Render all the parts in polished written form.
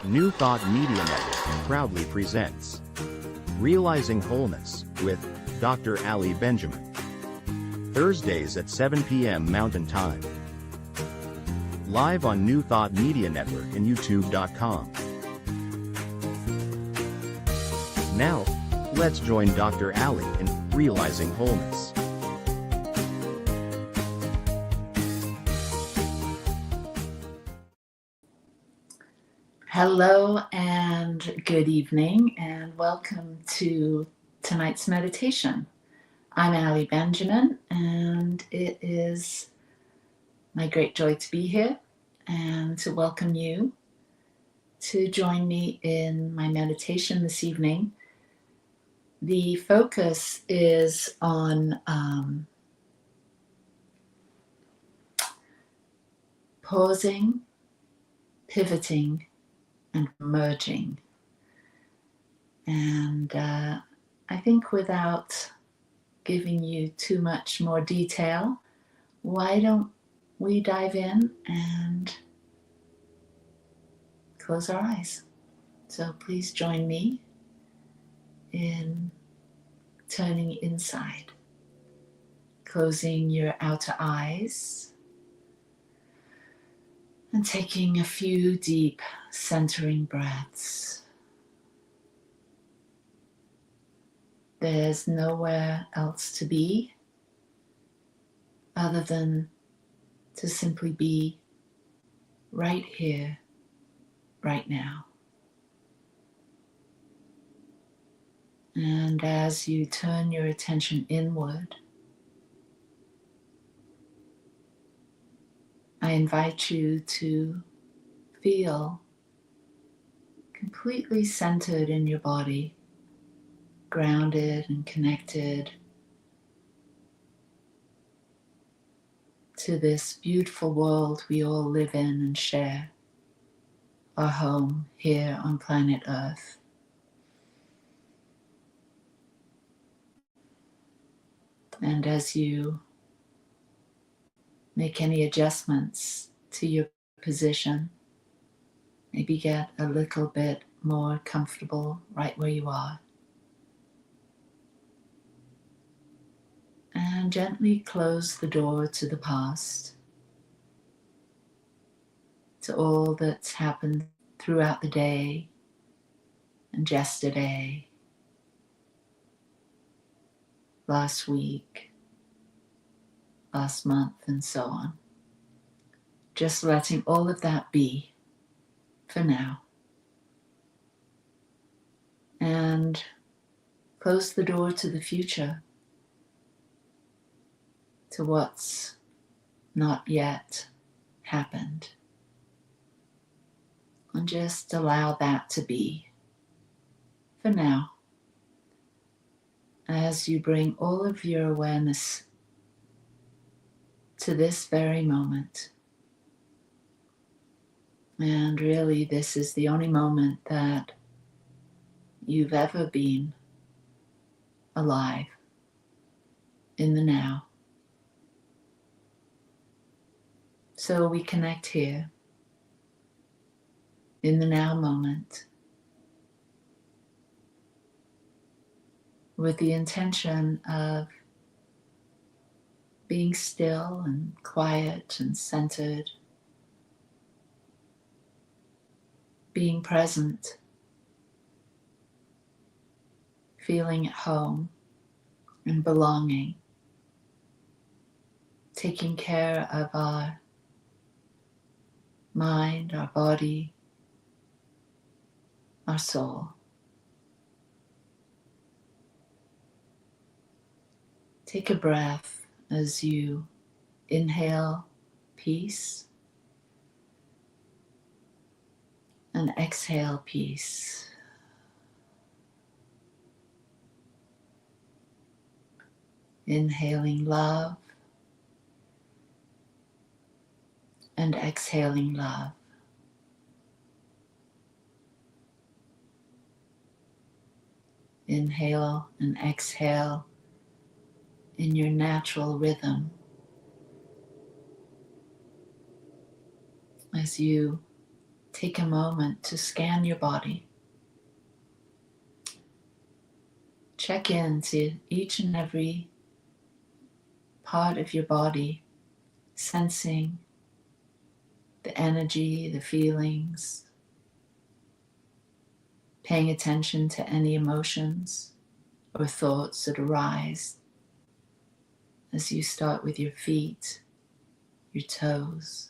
New Thought Media Network proudly presents Realizing Wholeness with Dr. Ali Benjamin. Thursdays at 7 p.m. Mountain Time. Live on New Thought Media Network and YouTube.com. Now, let's join Dr. Ali in Realizing Wholeness. Hello and good evening, and welcome to tonight's meditation. I'm Ali Benjamin, and it is my great joy to be here and to welcome you to join me in my meditation this evening. The focus is on pausing, pivoting, and merging. And I think without giving you too much more detail, why don't we dive in and close our eyes? So please join me in turning inside, closing your outer eyes, and taking a few deep centering breaths. There's nowhere else to be other than to simply be right here, right now. And as you turn your attention inward, I invite you to feel completely centered in your body, grounded and connected to this beautiful world we all live in and share, our home here on planet Earth. And as you make any adjustments to your position, maybe get a little bit more comfortable right where you are. And gently close the door to the past, to all that's happened throughout the day and yesterday, last week, last month, and so on. Just letting all of that be for now. And close the door to the future, to what's not yet happened. And just allow that to be for now, as you bring all of your awareness to this very moment. And really, this is the only moment that you've ever been alive, in the now. So we connect here, in the now moment, with the intention of being still and quiet and centered, being present, feeling at home and belonging, taking care of our mind, our body, our soul. Take a breath as you inhale peace and exhale peace. Inhaling love and exhaling love. Inhale and exhale in your natural rhythm as you take a moment to scan your body. Check into each and every part of your body, sensing the energy, the feelings, paying attention to any emotions or thoughts that arise as you start with your feet, your toes,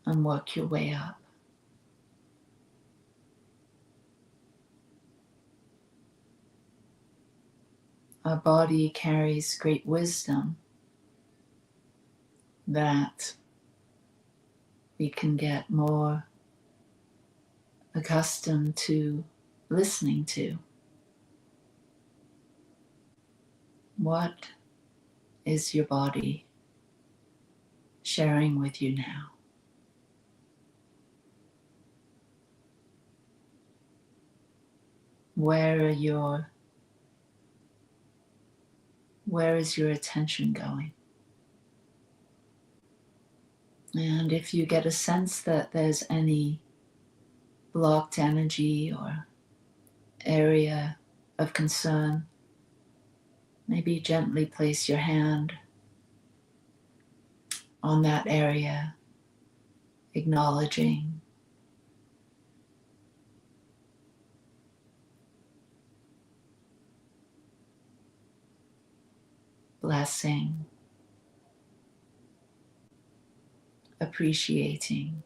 and work your way up. Our body carries great wisdom that we can get more accustomed to listening to. What is your body sharing with you now? Where is your attention going? And if you get a sense that there's any blocked energy or area of concern, maybe gently place your hand on that area, acknowledging, blessing, appreciating.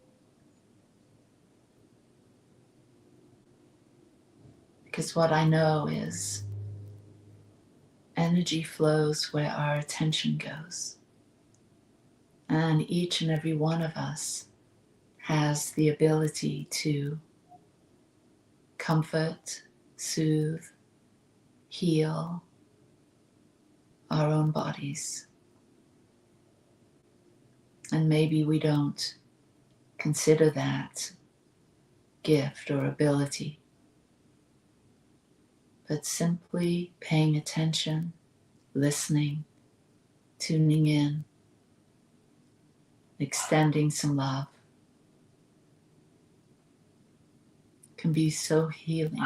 Because what I know is energy flows where our attention goes. And each and every one of us has the ability to comfort, soothe, heal our own bodies. And maybe we don't consider that gift or ability, but simply paying attention, listening, tuning in, extending some love can be so healing,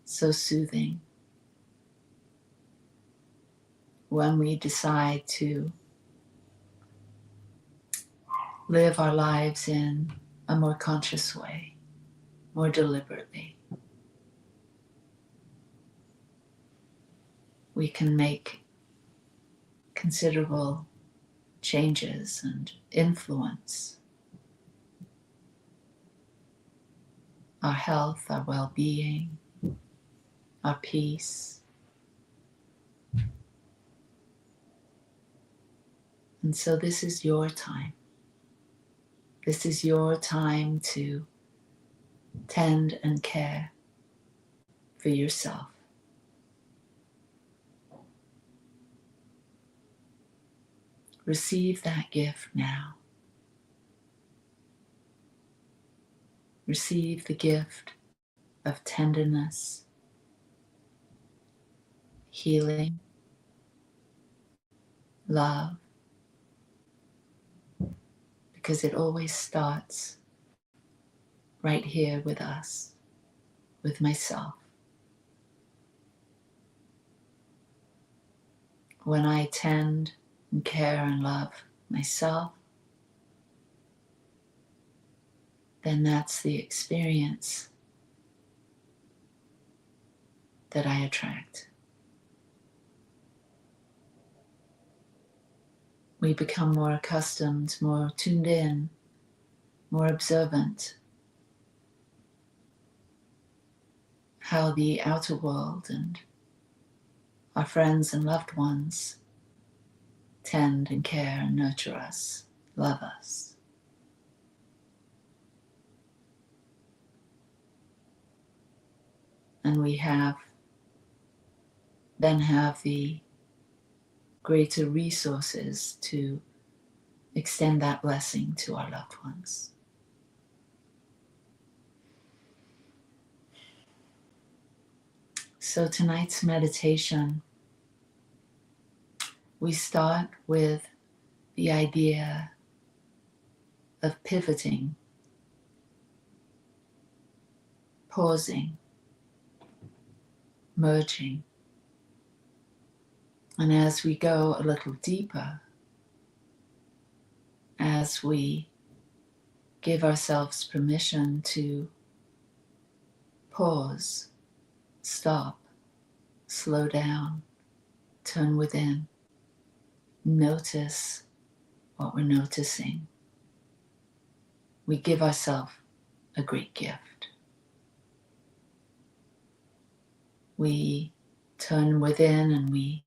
so soothing. When we decide to live our lives in a more conscious way, more deliberately, we can make considerable changes and influence our health, our well-being, our peace. And so this is your time. This is your time to tend and care for yourself. Receive that gift now. Receive the gift of tenderness, healing, love, because it always starts right here with us, with myself. When I tend and care and love myself, then that's the experience that I attract. We become more accustomed, more tuned in, more observant how the outer world and our friends and loved ones tend and care and nurture us, love us. And we then have the greater resources to extend that blessing to our loved ones. So tonight's meditation we start with the idea of pivoting, pausing, merging. And as we go a little deeper, as we give ourselves permission to pause, stop, slow down, turn within, notice what we're noticing, we give ourselves a great gift. We turn within and we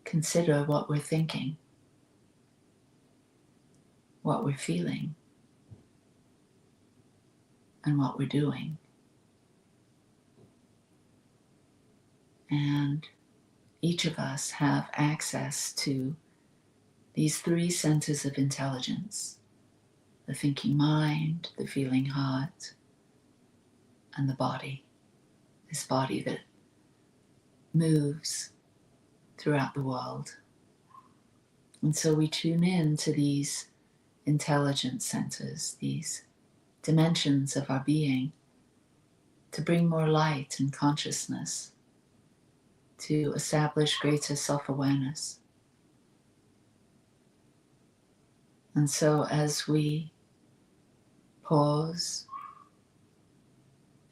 consider what we're thinking, what we're feeling, and what we're doing. And each of us have access to these three centers of intelligence: the thinking mind, the feeling heart, and the body. This body that moves throughout the world. And so we tune in to these intelligence centers, these dimensions of our being, to bring more light and consciousness, to establish greater self-awareness. And so as we pause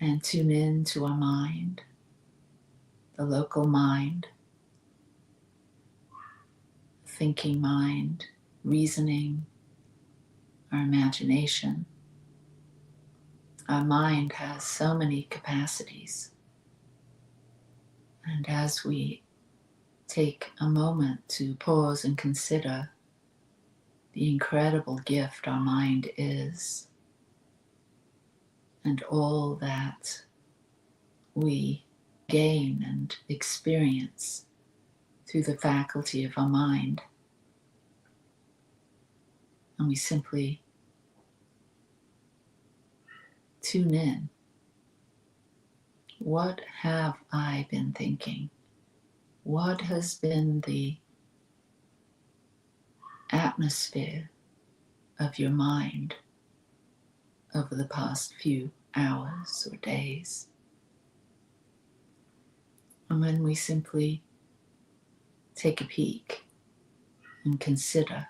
and tune in to our mind, the local mind, thinking mind, reasoning, our imagination. Our mind has so many capacities. And as we take a moment to pause and consider the incredible gift our mind is, and all that we gain and experience through the faculty of our mind, and we simply tune in. What have I been thinking? What has been the atmosphere of your mind over the past few hours or days? And when we simply take a peek and consider,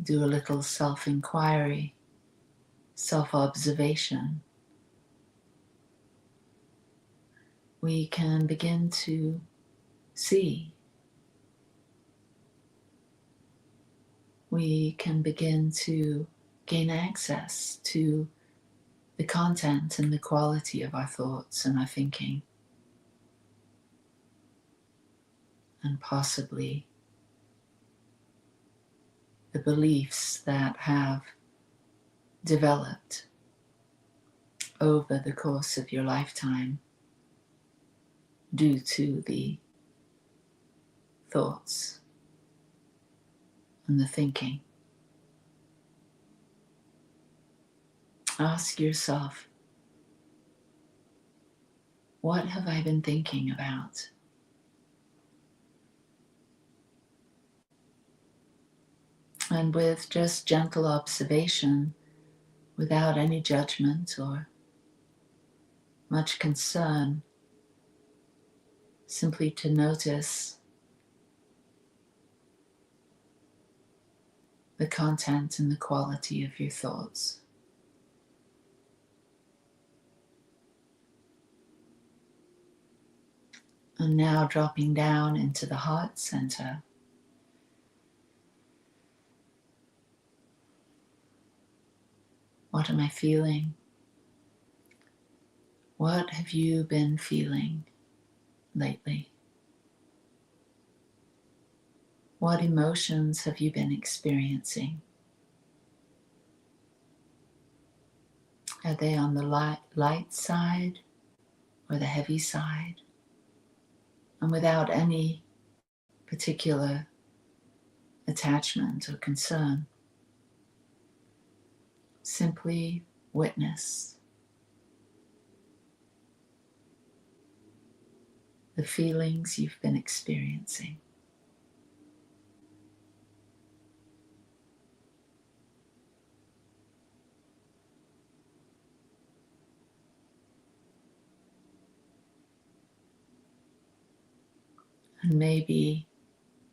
do a little self-inquiry, self-observation, we can begin to see. We can begin to gain access to the content and the quality of our thoughts and our thinking, and possibly the beliefs that have developed over the course of your lifetime due to the thoughts and the thinking. Ask yourself, what have I been thinking about? And with just gentle observation, without any judgment or much concern, simply to notice the content and the quality of your thoughts. And now dropping down into the heart center. What am I feeling? What have you been feeling lately? What emotions have you been experiencing? Are they on the light side or the heavy side? And without any particular attachment or concern, simply witness. the feelings you've been experiencing. And maybe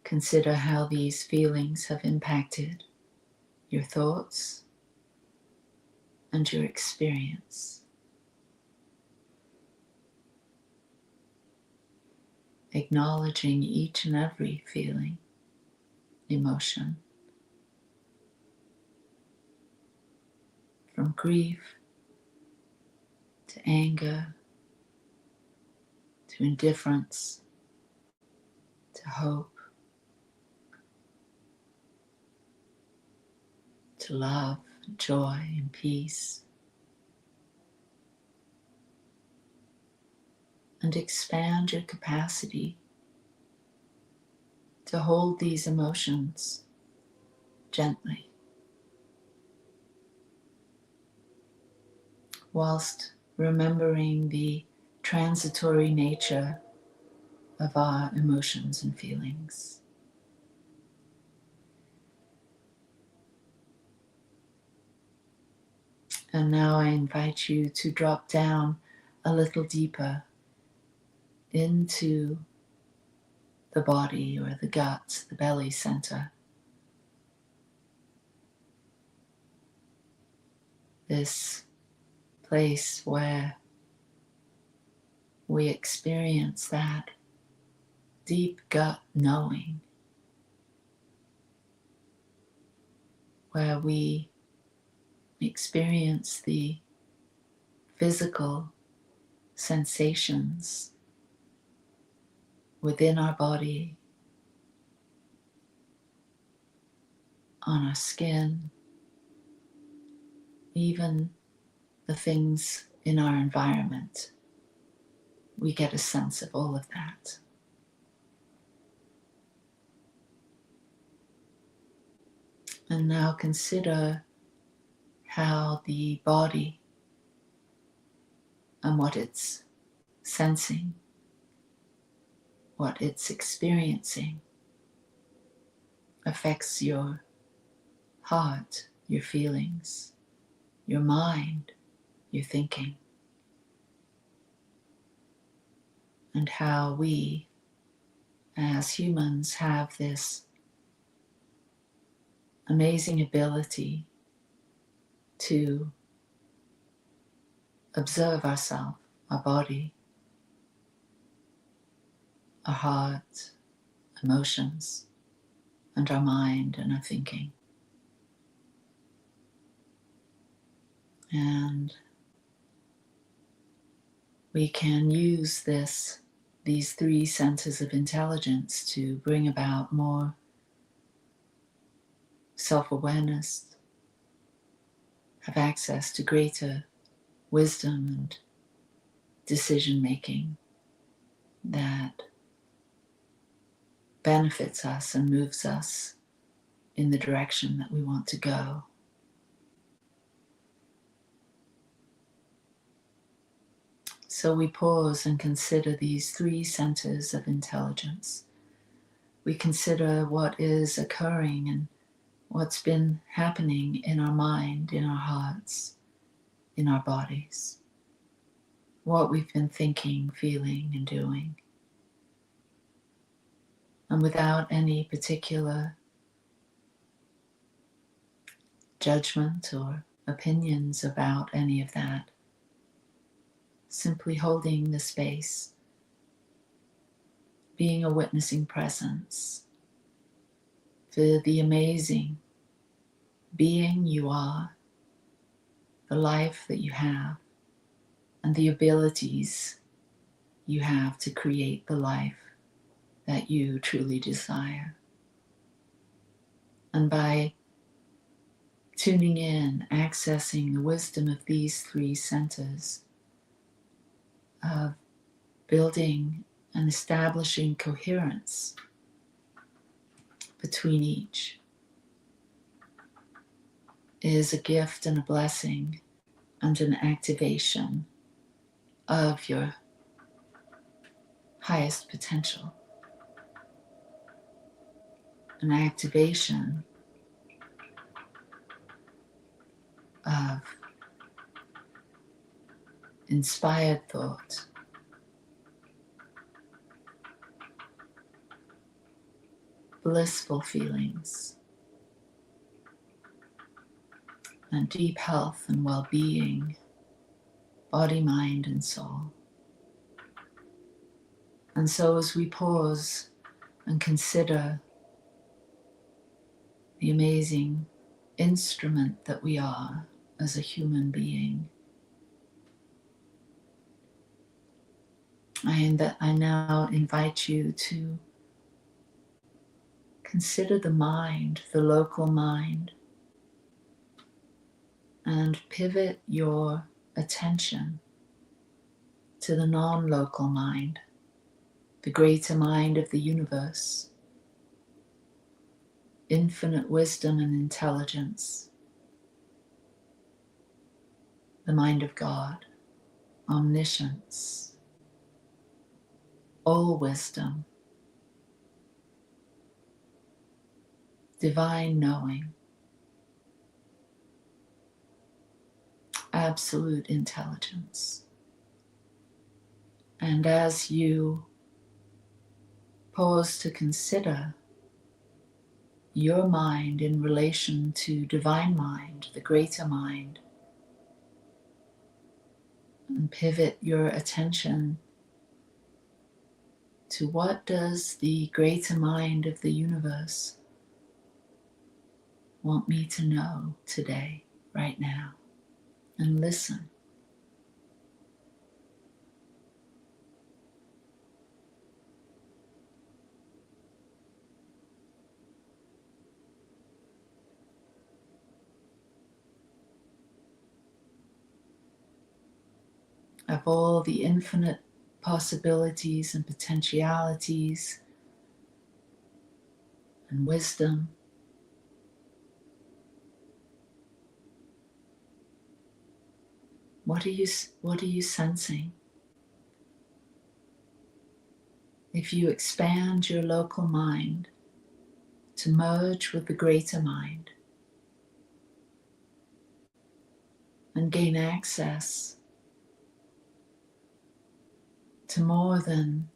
consider how these feelings have impacted your thoughts and your experience. Acknowledging each and every feeling, emotion, from grief to anger, to indifference, to hope, to love, joy, and peace. And expand your capacity to hold these emotions gently, whilst remembering the transitory nature of our emotions and feelings. And now I invite you to drop down a little deeper into the body or the gut, the belly center. This place where we experience that deep gut knowing, where we experience the physical sensations within our body, on our skin, even the things in our environment. We get a sense of all of that. And now consider how the body and what it's sensing, what it's experiencing, affects your heart, your feelings, your mind, your thinking, and how we as humans have this amazing ability to observe ourselves, our body, our heart, emotions, and our mind and our thinking. And we can use these three centers of intelligence to bring about more self-awareness, have access to greater wisdom and decision-making that benefits us and moves us in the direction that we want to go. So we pause and consider these three centers of intelligence. We consider what is occurring and what's been happening in our mind, in our hearts, in our bodies, what we've been thinking, feeling, and doing. And without any particular judgment or opinions about any of that, simply holding the space, being a witnessing presence for the amazing being you are, the life that you have, and the abilities you have to create the life that you truly desire. And by tuning in, accessing the wisdom of these three centers, of building and establishing coherence between each, is a gift and a blessing and an activation of your highest potential, an activation of inspired thought, blissful feelings, and deep health and well-being, body, mind, and soul. And so as we pause and consider the amazing instrument that we are as a human being, I now invite you to consider the mind, the local mind, and pivot your attention to the non-local mind, the greater mind of the universe, infinite wisdom and intelligence, the mind of God, omniscience, all wisdom, divine knowing, absolute intelligence. And as you pause to consider your mind in relation to divine mind, the greater mind, and pivot your attention to what does the greater mind of the universe want me to know today, right now, and listen. Of all the infinite possibilities and potentialities and wisdom, what are you sensing? If you expand your local mind to merge with the greater mind and gain access to more than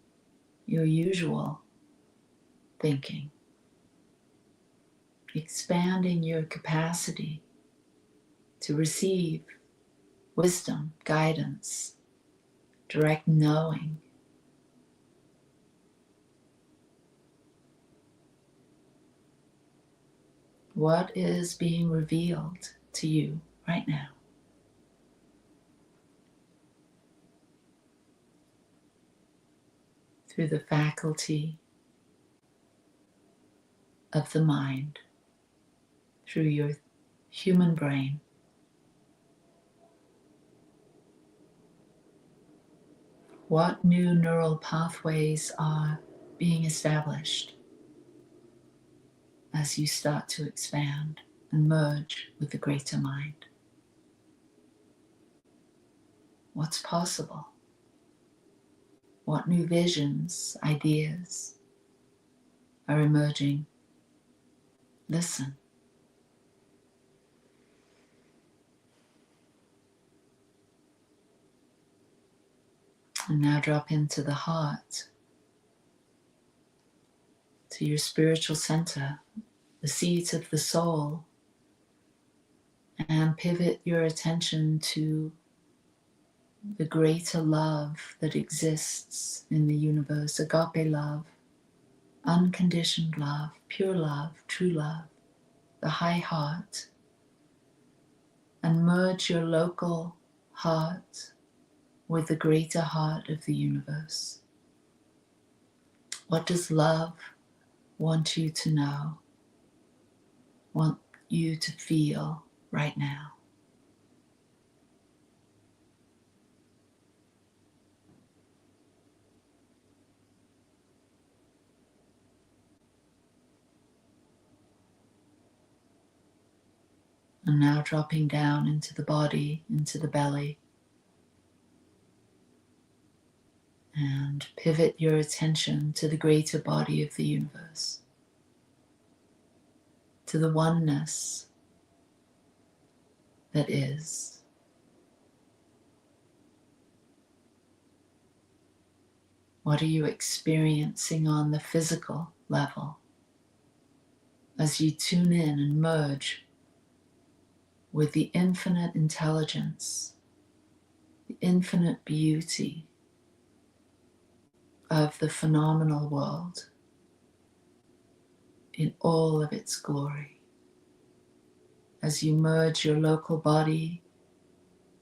your usual thinking, expanding your capacity to receive wisdom, guidance, direct knowing. What is being revealed to you right now? Through the faculty of the mind, through your human brain. What new neural pathways are being established as you start to expand and merge with the greater mind? What's possible? What new visions, ideas are emerging? Listen. And now drop into the heart, to your spiritual center, the seat of the soul, and pivot your attention to the greater love that exists in the universe, agape love, unconditioned love, pure love, true love, the high heart, and merge your local heart with the greater heart of the universe. What does love want you to know, want you to feel right now? And now dropping down into the body, into the belly, and and pivot your attention to the greater body of the universe, to the oneness that is. What are you experiencing on the physical level as you tune in and merge with the infinite intelligence, the infinite beauty of the phenomenal world in all of its glory? As you merge your local body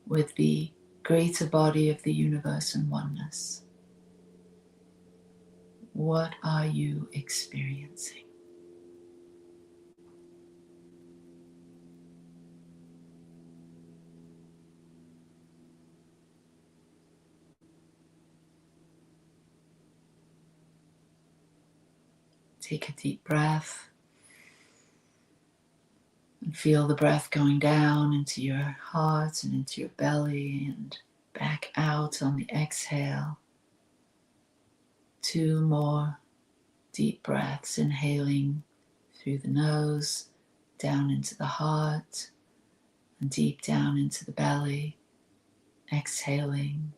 with the greater body of the universe and oneness, what are you experiencing? Take a deep breath and feel the breath going down into your heart and into your belly and back out on the exhale. 2 more deep breaths, inhaling through the nose, down into the heart, and deep down into the belly, exhaling,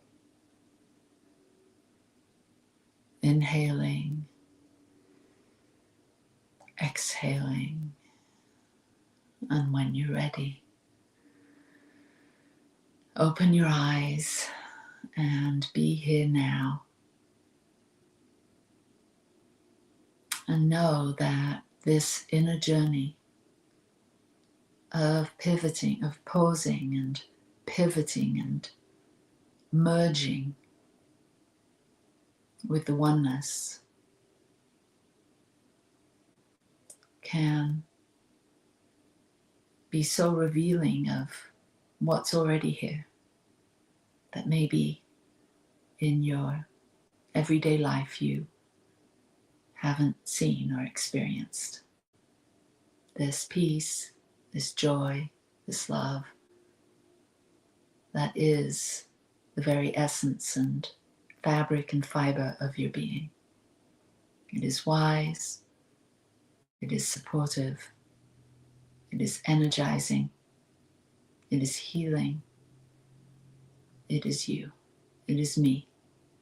inhaling, exhaling, and when you're ready, open your eyes and be here now. And know that this inner journey of pivoting, of pausing and pivoting and merging with the oneness can be so revealing of what's already here that maybe in your everyday life you haven't seen or experienced. This peace, this joy, this love, that is the very essence and fabric and fiber of your being. It is wise, it is supportive, it is energizing, it is healing, it is you, it is me,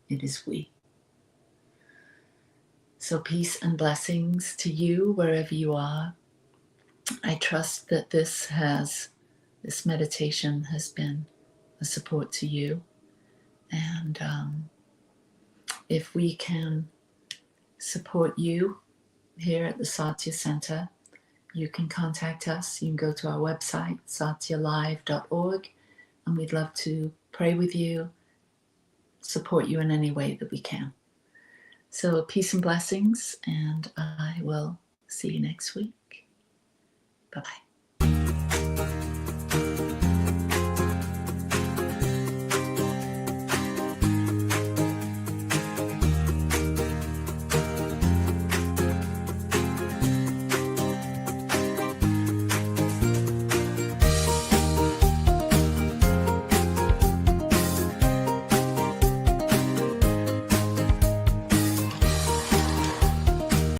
it is we. So peace and blessings to you wherever you are. I trust that this meditation has been a support to you. And if we can support you here at the Satya Center, you can contact us. You can go to our website, satyalive.org, and we'd love to pray with you, support you in any way that we can. So peace and blessings, and I will see you next week. Bye-bye.